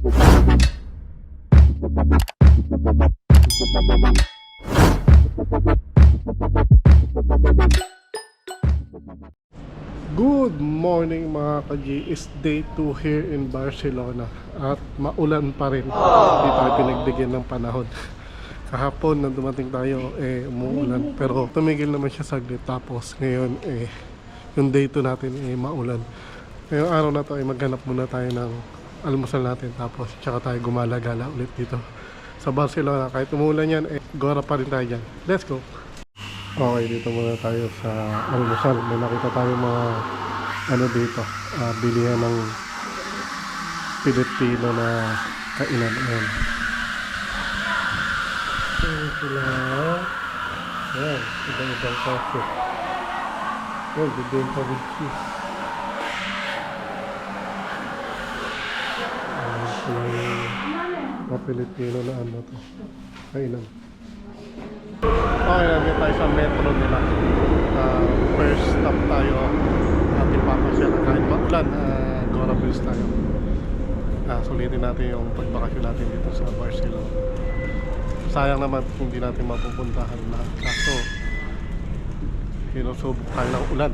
Good morning mga ka-G. It's day 2 here in Barcelona at maulan pa rin. Hindi tayo pinagbigyan ng panahon. Kahapon nang dumating tayo umuulan, pero tumigil naman siya saglit. Tapos ngayon yung day 2 natin maulan. Ngayong araw na to maghanap muna tayo ng almusal natin, tapos tsaka tayo gumala-gala ulit dito sa Barcelona. Kahit umulan yan, gora pa rin tayo dyan. Let's go! Okay, dito muna tayo sa almusal. May nakita tayo mga dito, bilihan ng Pilipino na kainan. Ayan. Sila. Ayan, ibang kaso. Oh, bibenta with cheese. Ayan, sila mga Pilipino na to. Kainan. Okay, nandito tayo sa metro nila. First stop tayo. Ating papasyal kahit maulan. Gorabilis tayo. Sulitin natin yung pagbakasyon natin dito sa Barcelona. Sayang naman kung hindi natin mapupuntahan lahat. Kaso sinusubok tayo ng ulan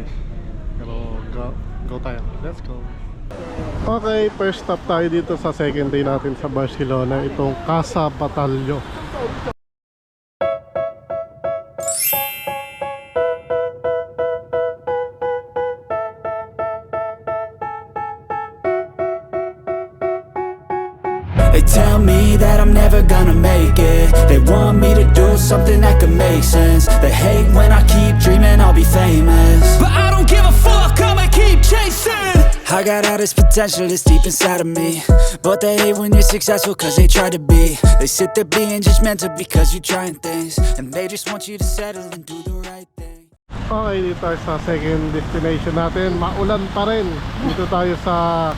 Pero go tayo. Let's go. Okay, first stop tayo dito sa second day natin sa Barcelona. Itong Casa Batlló. They tell me that I'm never gonna make it. They want me to do something that could make sense. They hate when I keep dreaming I'll be famous, but I don't give a fuck, I'ma keep chasing. I got all this potential that's deep inside of me, but they hate when you're successful cause they try to be. They sit there being judgmental because you're trying things, and they just want you to settle and do the right thing. Okay, dito tayo sa second destination natin. Maulan pa rin. Dito tayo sa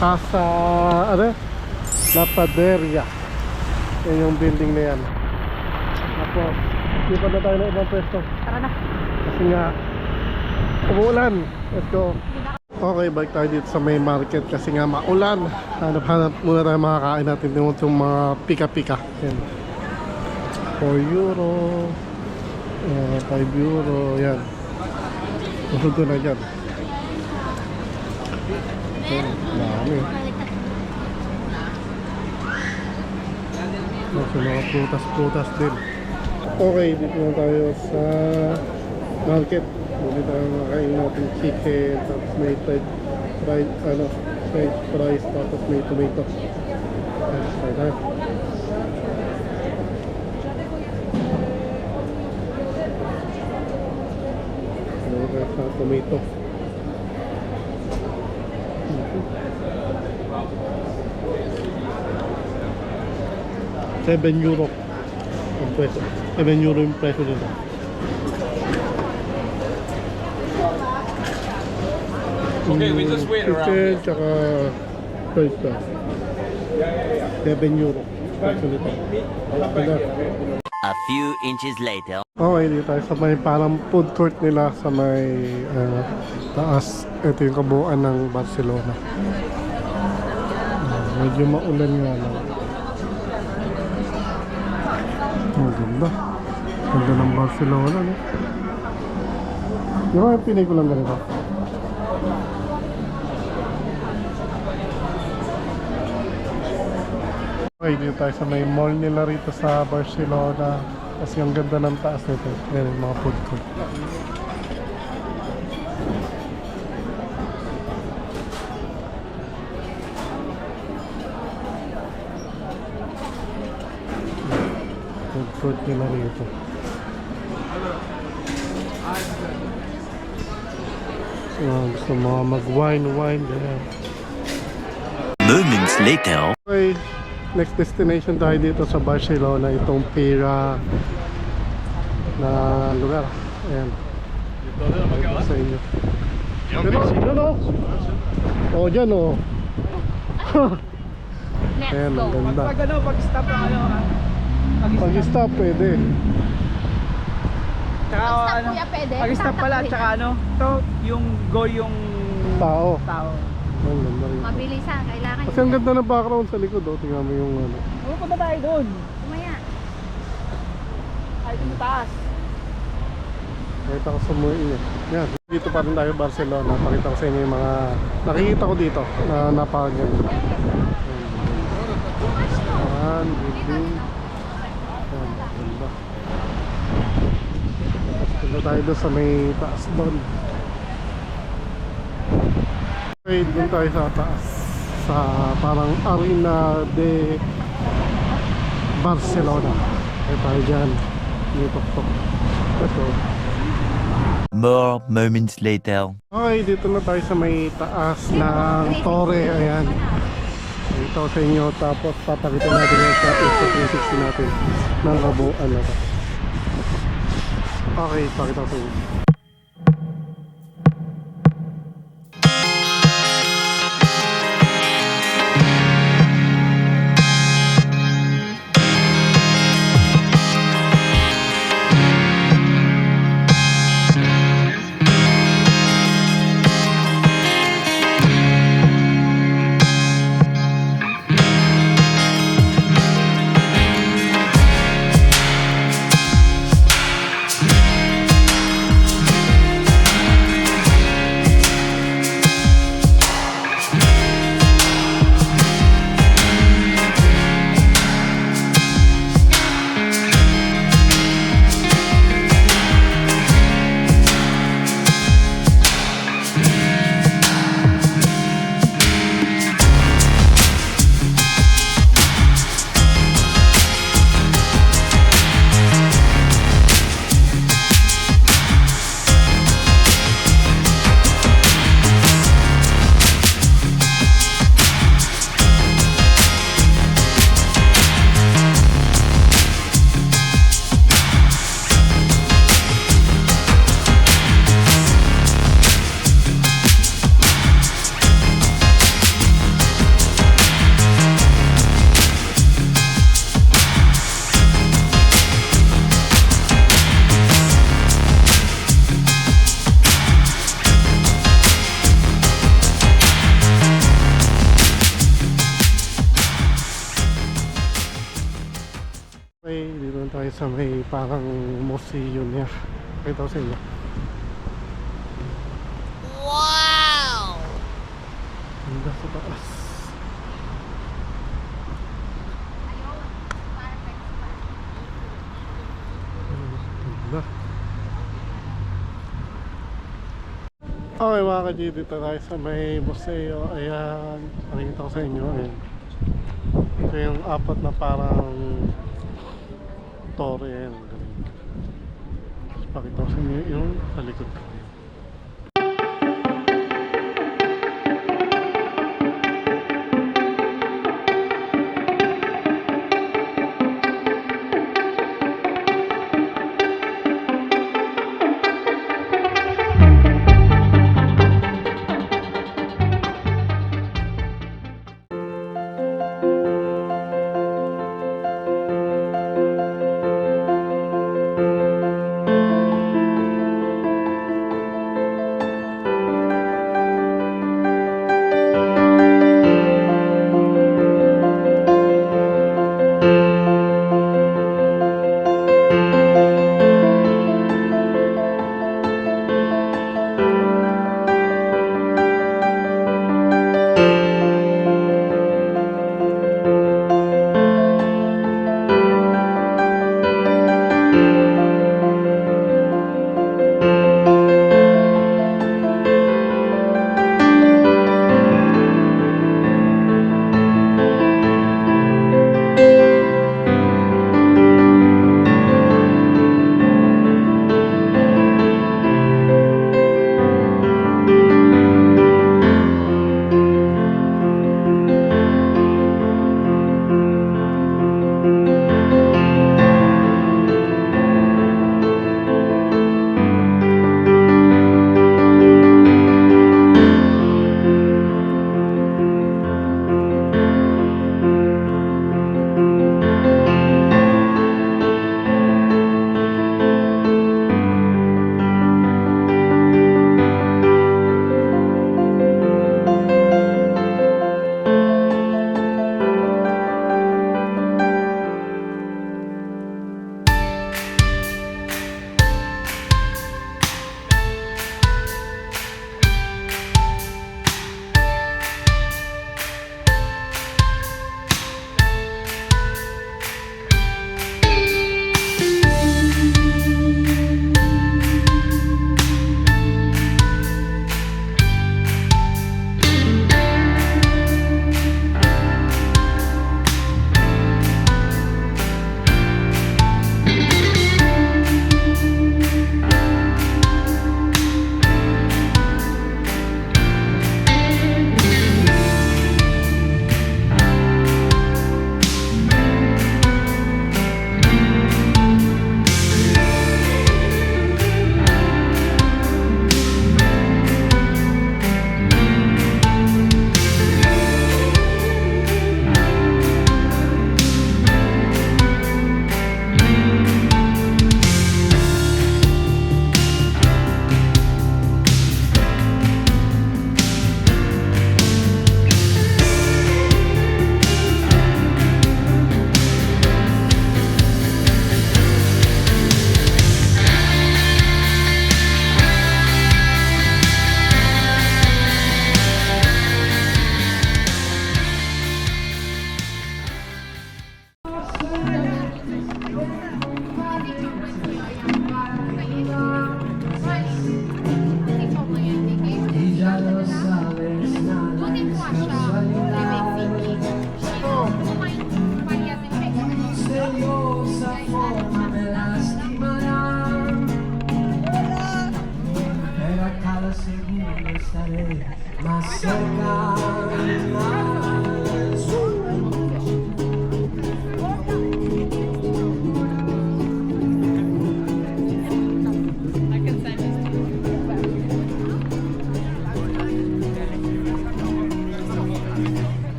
Casa La Paderia. Yan yung building na yan. Tapos lipat na tayo ng ibang pwesto. Tara na. Kasi nga umuulan. Let's go. Okay, balik tayo dito sa main market kasi nga maulan. Hanap-hanap muna tayo makakain natin yung mga pika-pika. Yan, 4 euro, 5 euro. Yan, usod ko na dyan. Dami. So, mga prutas din. Okay, dito na tayo sa market. Dito tayo makain natin chicken, tapos may french fries, tapos may tomato. Try tayo. Tayo sa tomato. €7 ang presyo. €7 yung presyo nito. Okay, we just wait around. Chicken, tsaka fries pa. €7 presyo nito. A few inches later. Okay, dito tayo sa may parang food court nila sa may taas. Ito yung kabuuan ng Barcelona. Medyo maulan nga lang. Ganda. Ganda ng Barcelona, no? Di ba yung pinikulang ganito? Okay, dito tayo sa may mall nila rito sa Barcelona. Kasi ang ganda ng taas nito. Yan yung mga food court. Food court nila rito. So, gusto mga mag-wine. Ganyan. Moments later. Okay, next destination tayo dito sa Barcelona. Itong Pera na lugar. Ayan. Ito sa inyo. Dyan o. O, dyan o. Ayan, ang ganda. Pag-stop Pag-stop pwede. Tsaka kuya, pwede. Pag-stop pala, tsaka ito, yung go yung Tao. tao. Ang ganda rin. Mabilisan, kailangan Kasi ang ganda ng background sa likod, oh. Tingnan mo yung ano. Oo, punta tayo doon. Umaya. Ay, doon sa taas. Nakita ko sa MUI eh. Yan, dito pa rin tayo Barcelona. Pakita ko sa inyo yung mga nakikita ko dito na napakaganda. Yan, building. Yan, ganda. Tapos punta tayo doon sa may taas doon. Okay, doon tayo sa taas. Sa parang Arena de Barcelona. Kaya tayo dyan. May tok-tok. Ito. More moments later. Okay, dito na tayo sa may taas ng Torre. Ayan. Ito sa inyo. Tapos papakita natin yung sa 360 natin ng kabuuan na to. Okay, pakita ko sa inyo. Okay, dito na tayo sa may parang museum niya. Pakita ko sa inyo. Wow! Ganda sa taas. Ganda. Okay mga ka-G, dito tayo sa may museo. Ayan, pakita ko sa inyo. Ayan. Ito yung apat na parang Torre. Ayan, galing. Tapos pakita ko sa inyo yung sa likod ko.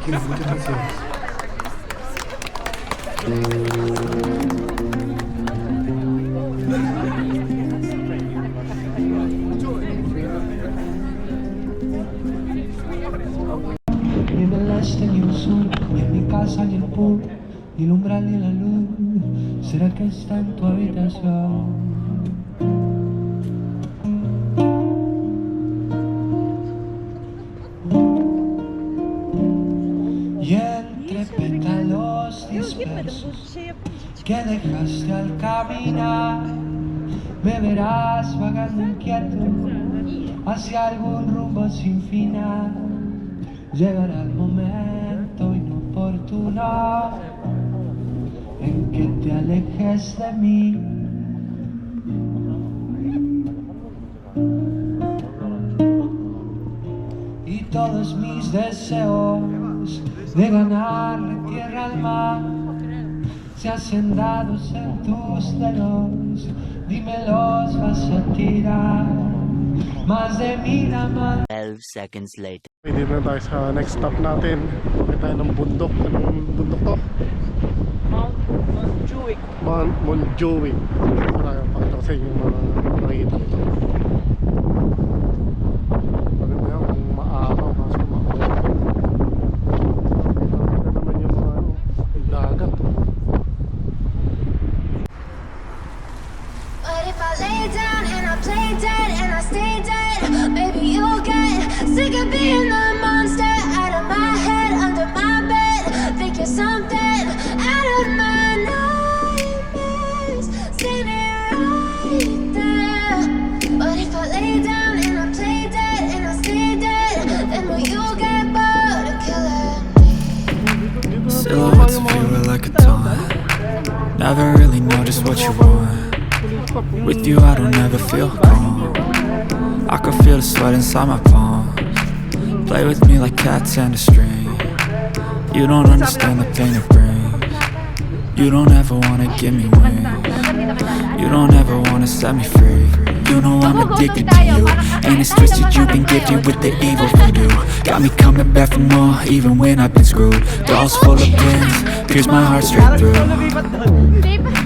Ni en el este ni el sur, ni en mi casa ni el pool, ni el umbral ni la luz. ¿Será que está en tu habitación? Y entre pétalos dispersos que dejaste al caminar, me verás vagando inquieto hacia algún rumbo sin final. Llegará el momento inoportuno en que te alejes de mí. Y todos mis deseos de ganar la tierra al mar se hacen dados en tus dedos. Dime, los vas a tirar más de 1000 amantes. 12 seconds later. Dito na tayo sa next stop natin. Pakita tayo ng bundok. Anong bundok to? Mount Montjuic. Mount Montjuic. Parang pakita ko sa inyo yung mga nakikita nito. Maganda yan kung maaraw kaso maulan. Pakita naman yung mga dagat. But if I lay down and I play dead and I stay dead, maybe you'll get sick of being the monster out of my head, under my bed. Think you're something out of my nightmares, standing right there. But if I lay down and I play dead and I stay dead, then will you get bored of killing me? Silhouettes of you are like a taunt. Never really know just what you want. With you I don't ever feel calm. I can feel the sweat inside my palms. Play with me like cats and a string. You don't understand the pain it brings. You don't ever wanna give me wings. You don't ever wanna set me free. You know I'm addicted to you, and it's twisted you've been gifted with the evil voodoo. Got me coming back for more, even when I've been screwed. Dolls full of pins, pierce my heart straight through.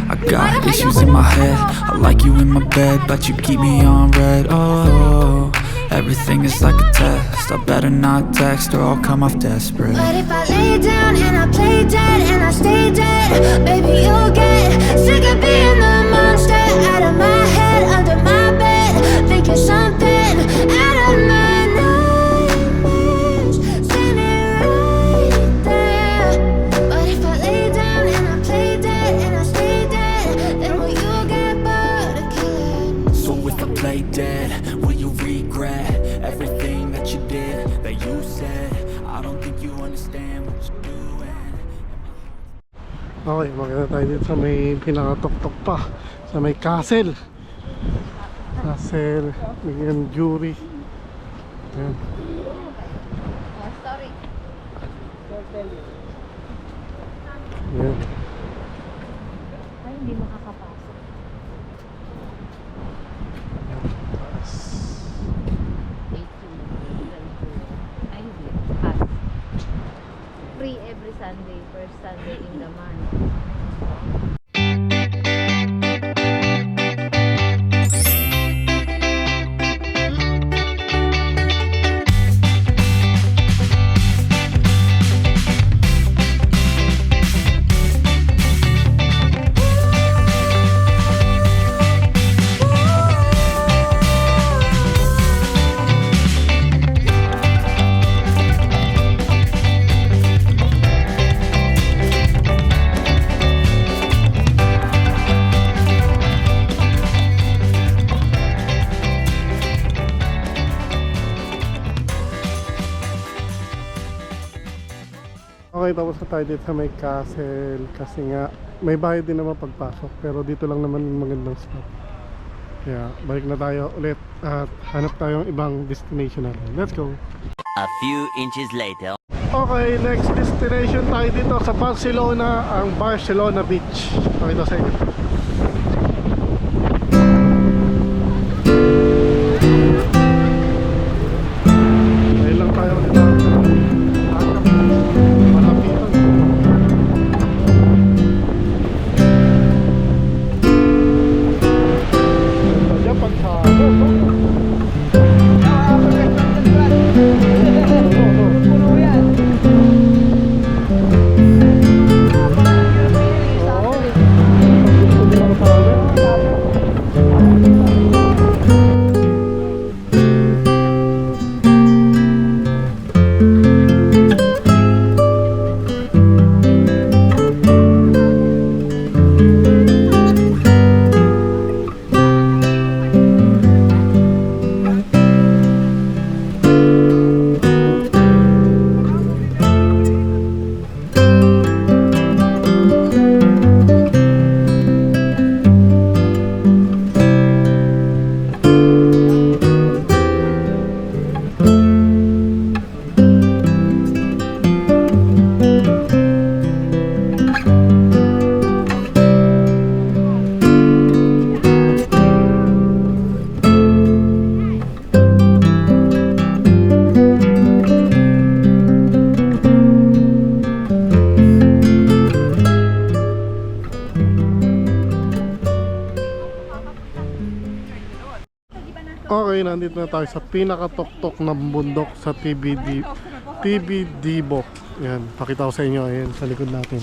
I got issues in my head, I like you in my bed, but you keep me on red. Oh, everything is like a test, I better not text or I'll come off desperate. But if I lay down and I play dead and I stay dead, maybe you'll get sick of being the monster out of my head, under my bed. Think you're something out of my nightmares, standing right there. But if I lay down and I play dead and I stay dead, then will you get bored of killing me? So if I play dead, will you regret everything that you did, that you said? I don't think you understand what you're doing. Okay, maganda tayo dito sa may pinakatok-tok pa. Sa may castle. Castle. Bigyan jury. Ayan. Ayan. Ay, hindi makakapasok. Ay, hindi. Pass. Free every Sunday, first Sunday in the month. Okay, tapos na tayo dito sa may castle kasi nga may bayad din naman pagpasok pero dito lang naman yung magandang spot. Kaya balik na tayo ulit at hanap tayong ibang destination natin. Let's go! A few inches later. Okay, next destination tayo dito sa Barcelona, ang Barcelona Beach. Pakita sa inyo. Ayun lang tayo dito. nandito na tayo sa pinakatoktok ng bundok sa TBDBO. Yan, pakita ko sa inyo. Ayan, sa likod natin.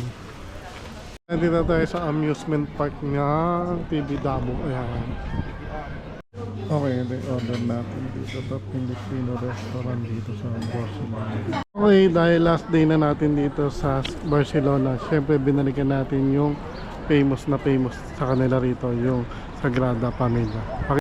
Nandito na tayo sa amusement park ng TBDBO. Ayan. Okay, order natin dito sa Filipino restaurant dito sa Barcelona. Okay, dahil last day na natin dito sa Barcelona, syempre binalikan natin yung famous sa kanila rito, yung Sagrada Familia.